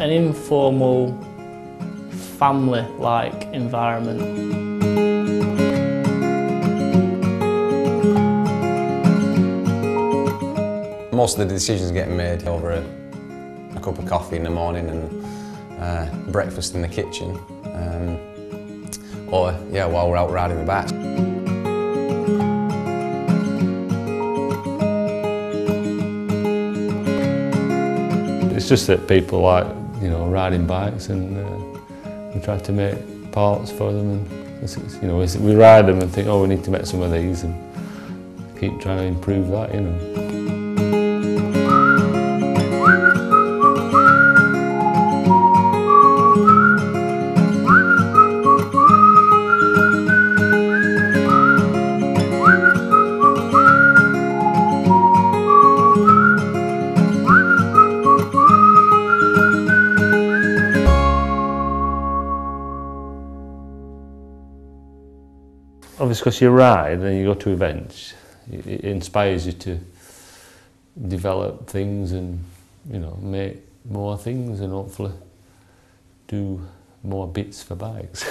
an informal, family-like environment. Most of the decisions are getting made over a cup of coffee in the morning and breakfast in the kitchen, or yeah, while we're out riding the bikes. It's just that people like, you know, riding bikes, and we try to make parts for them, and you know, we ride them and think, oh, we need to make some of these, and keep trying to improve that, you know. Obviously, because you ride and you go to events, it inspires you to develop things and, you know, make more things and hopefully do more bits for bikes.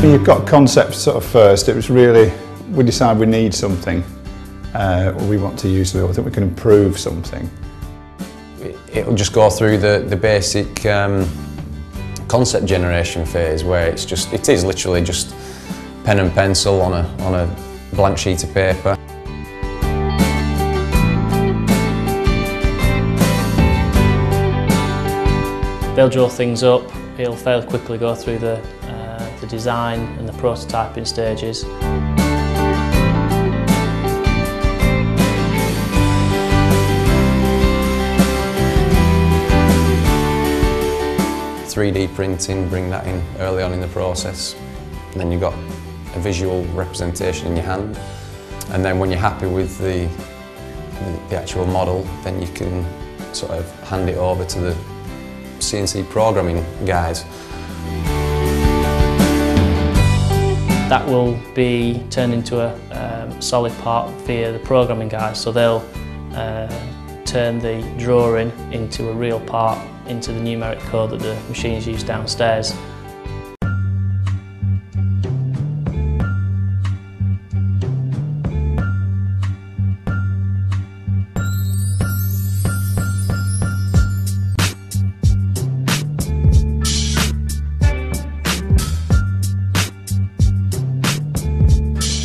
You've got concept sort of first. It was really, we decided we need something. We want to use it, I think we can improve something. It'll just go through the basic concept generation phase, where it is literally just pen and pencil on a blank sheet of paper. They'll draw things up, he'll fairly quickly go through the design and the prototyping stages. 3D printing, bring that in early on in the process. And then you've got a visual representation in your hand. And then when you're happy with the actual model, then you can sort of hand it over to the CNC programming guys. That will be turned into a solid part via the programming guys, so they'll turn the drawing into a real part, into the numeric code that the machines use downstairs.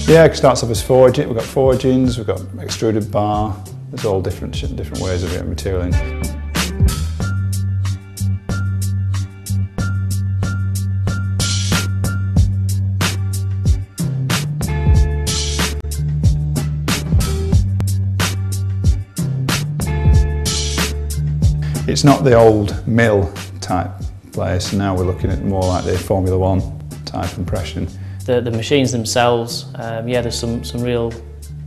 Yeah, it starts off as forging. We've got forgings, we've got extruded bar. There's all different ways of getting material in. It's not the old mill type place. Now we're looking at more like the Formula One type impression. The machines themselves, yeah, there's some real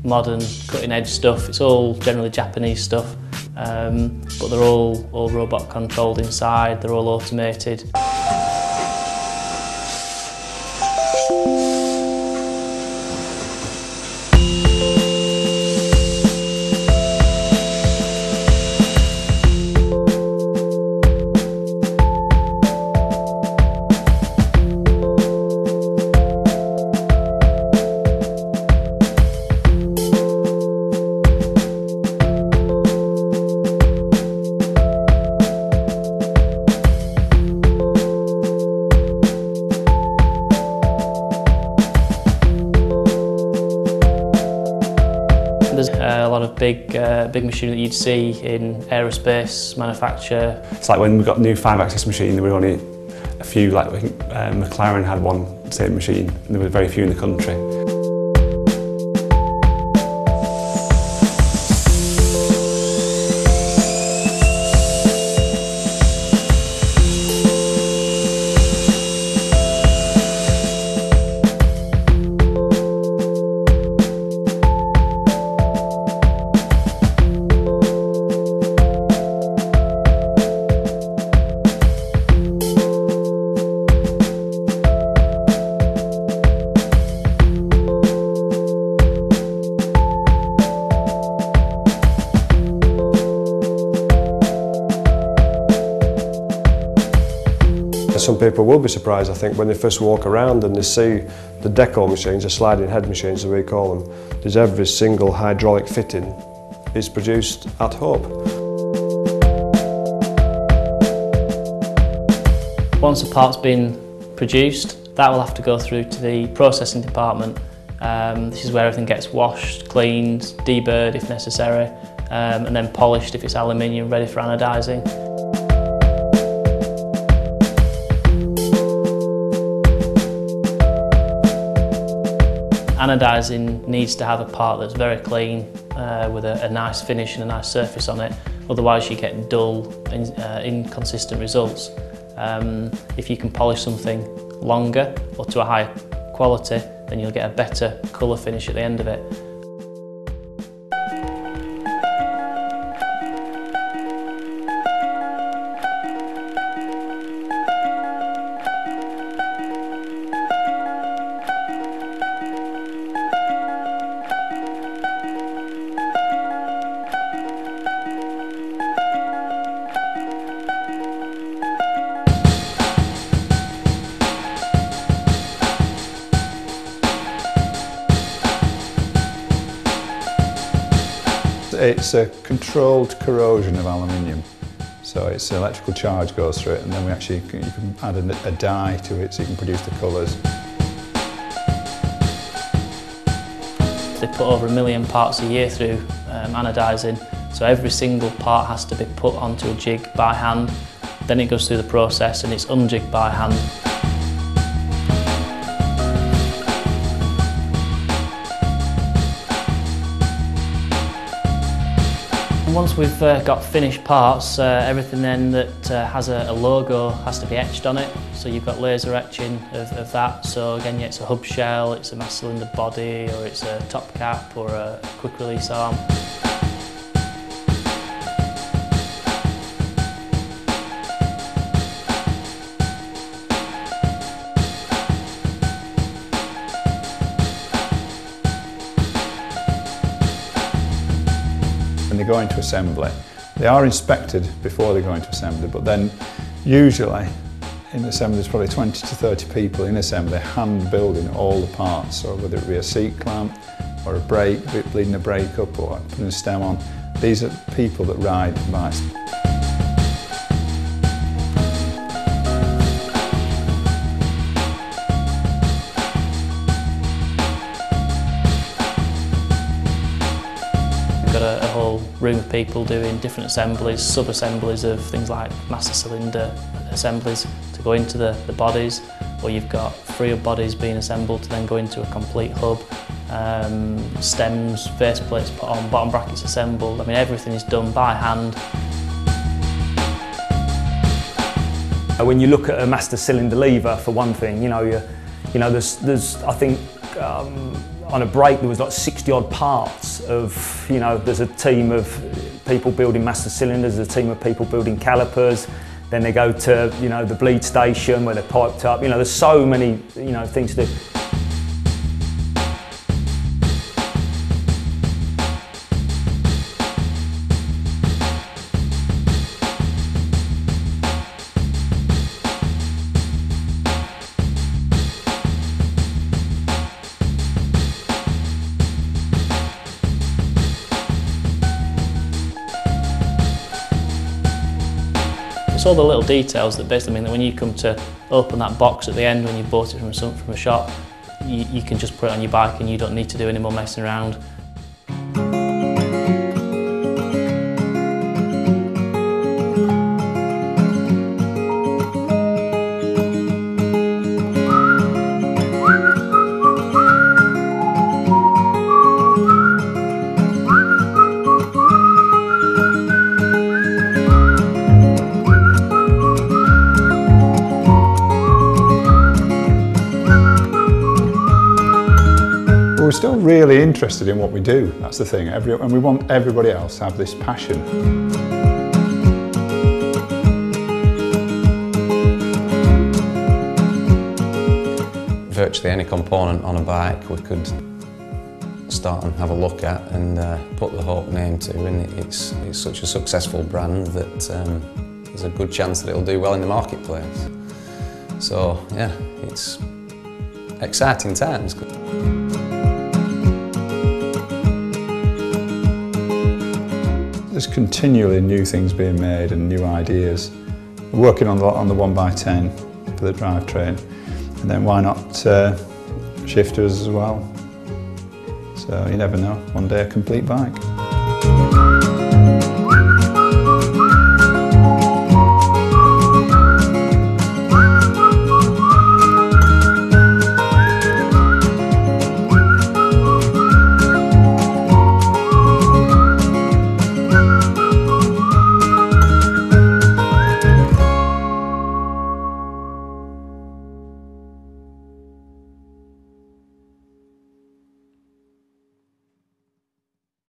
modern cutting edge stuff. It's all generally Japanese stuff, but they're all robot controlled inside, they're all automated. There's a lot of big machine that you'd see in aerospace manufacture. It's like when we got the new 5-axis machine, there were only a few, like I think McLaren had one same machine, and there were very few in the country. some people will be surprised, I think, when they first walk around and they see the deco machines, the sliding head machines as we call them. There's every single hydraulic fitting is produced at Hope. Once a part's been produced, that will have to go through to the processing department. This is where everything gets washed, cleaned, deburred if necessary, and then polished if it's aluminium, ready for anodizing. Anodizing needs to have a part that's very clean, with a nice finish and a nice surface on it, otherwise you get dull, inconsistent results. If you can polish something longer or to a higher quality, then you'll get a better colour finish at the end of it. It's a controlled corrosion of aluminium, so it's electrical charge goes through it, and then you can add a dye to it so you can produce the colours. They put over 1 million parts a year through anodizing, so every single part has to be put onto a jig by hand, then it goes through the process and it's unjigged by hand. Once we've got finished parts, everything then that has a logo has to be etched on it. So you've got laser etching of that. So again, yeah, it's a hub shell, it's a mass cylinder body, or it's a top cap, or a quick release arm. When they go into assembly, they are inspected before they go into assembly, but then usually in assembly there's probably 20 to 30 people in assembly hand building all the parts, so whether it be a seat clamp or a brake, bleeding a brake up or putting a stem on. These are people that ride bikes. Got a whole room of people doing different assemblies, sub-assemblies of things like master cylinder assemblies to go into the bodies, or you've got 3 bodies being assembled to then go into a complete hub, stems, face plates put on, bottom brackets assembled. I mean, everything is done by hand. When you look at a master cylinder lever, for one thing, there's I think on a brake there was like 60 odd parts of, there's a team of people building master cylinders, there's a team of people building calipers, then they go to, the bleed station where they're piped up, there's so many, things to do. It's all the little details that basically mean that when you come to open that box at the end when you bought it from a shop, you can just put it on your bike and you don't need to do any more messing around. We're still really interested in what we do, that's the thing, and we want everybody else to have this passion. Virtually any component on a bike we could start and have a look at and put the Hope name to, and it's such a successful brand that there's a good chance that it'll do well in the marketplace. So yeah, it's exciting times. There's continually new things being made and new ideas. We're working on the 1x10 for the drivetrain, and then why not shifters as well. So you never know, one day a complete bike.